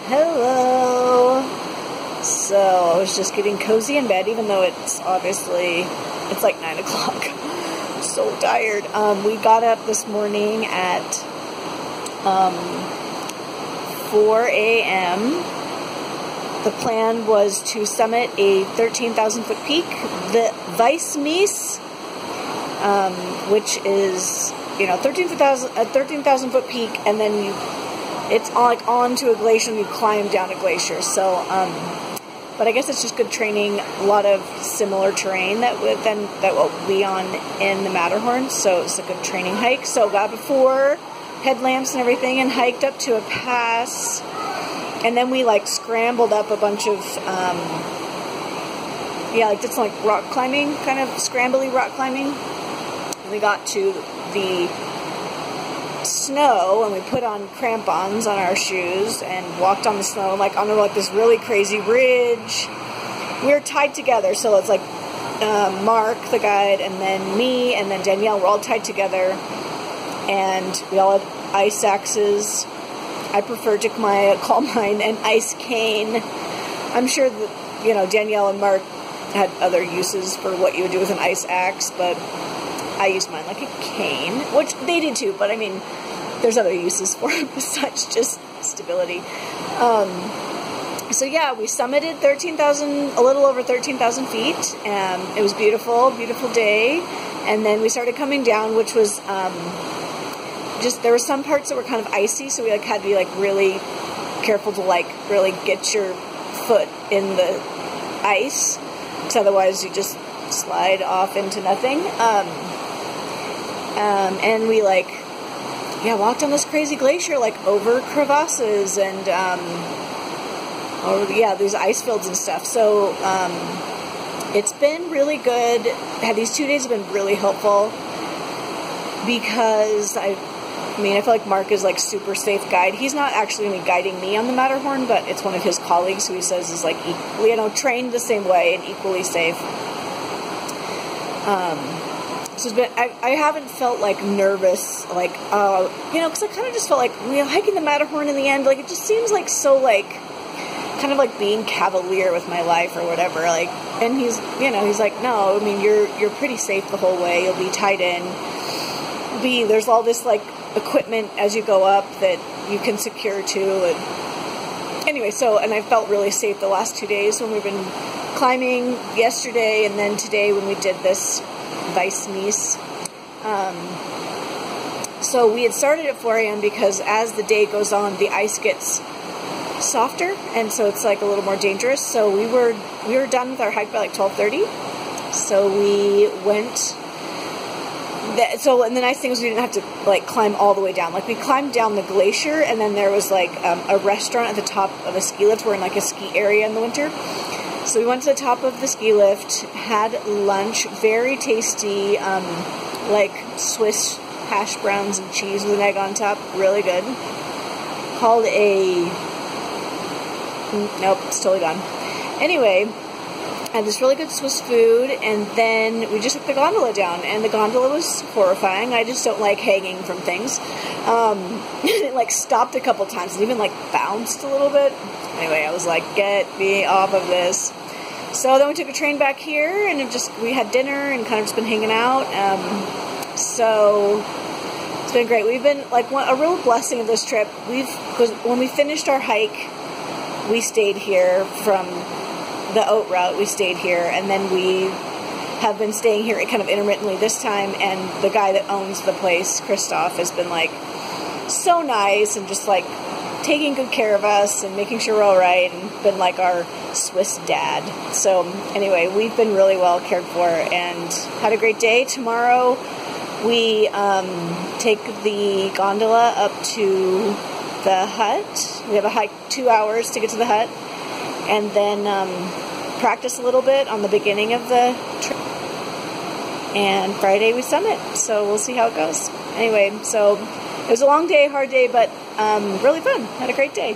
Hello. So I was just getting cozy in bed, even though it's obviously, it's like 9 o'clock. I'm so tired. We got up this morning at 4 a.m. The plan was to summit a 13,000 foot peak, the Weissmeis, which is, 13,000 foot peak, and then it's like onto a glacier and you climb down a glacier. So, but I guess it's just good training, a lot of similar terrain that we'll be on in the Matterhorn, so it's a good training hike. So got before headlamps and everything and hiked up to a pass, and then we like scrambled up a bunch of, did some like rock climbing, kind of scrambly rock climbing. And we got to the snow and we put on crampons on our shoes and walked on the snow, like on this really crazy ridge. We were tied together, so it's like Mark, the guide, and then me, and then Danielle. We're all tied together, and we all had ice axes. I prefer to call mine an ice cane. I'm sure that Danielle and Mark had other uses for what you would do with an ice axe, but I used mine like a cane, which they did too, but I mean, there's other uses for it besides just stability. So yeah, we summited a little over 13,000 feet. It was beautiful, beautiful day. And then we started coming down, which was there were some parts that were kind of icy, so we had to be really careful to really get your foot in the ice, because otherwise you just slide off into nothing. And we walked on this crazy glacier, over crevasses and these ice fields and stuff. So it's been really good. These 2 days have been really helpful because I feel like Mark is super safe guide. He's not actually going to be guiding me on the Matterhorn, but it's one of his colleagues who he says is trained the same way and equally safe. So it's been, I haven't felt nervous, because I kind of just felt hiking the Matterhorn in the end, it just seems so kind of being cavalier with my life or whatever, and he's like, no, you're pretty safe the whole way, you'll be tied in, there's all this equipment as you go up that you can secure to, and anyway, and I felt really safe the last 2 days when we've been climbing, yesterday and then today when we did this Weissmeis. So we had started at 4 a.m. because as the day goes on, the ice gets softer, and so it's a little more dangerous. So we were done with our hike by 12:30. So we went. And the nice thing was we didn't have to climb all the way down. We climbed down the glacier, and then there was a restaurant at the top of a ski lift. We're in a ski area in the winter. So we went to the top of the ski lift, had lunch, very tasty, Swiss hash browns and cheese with an egg on top, really good. Nope, it's totally gone. Anyway, had this really good Swiss food, and then we just took the gondola down, and the gondola was horrifying. I just don't like hanging from things. It stopped a couple times and even bounced a little bit. Anyway, I was get me off of this. So then we took a train back here, and we had dinner and kind of just been hanging out. So it's been great. We've been a real blessing of this trip. Because when we finished our hike, we stayed here from the oat route. We stayed here, and then we have been staying here kind of intermittently this time. And the guy that owns the place, Christoph, has been so nice and just taking good care of us and making sure we're all right, and been our Swiss dad. So anyway, we've been really well cared for and had a great day. Tomorrow we take the gondola up to the hut. We have a hike 2 hours to get to the hut, and then practice a little bit on the beginning of the trip. And Friday we summit, so we'll see how it goes. Anyway, so it was a long day, hard day, but really fun. Had a great day.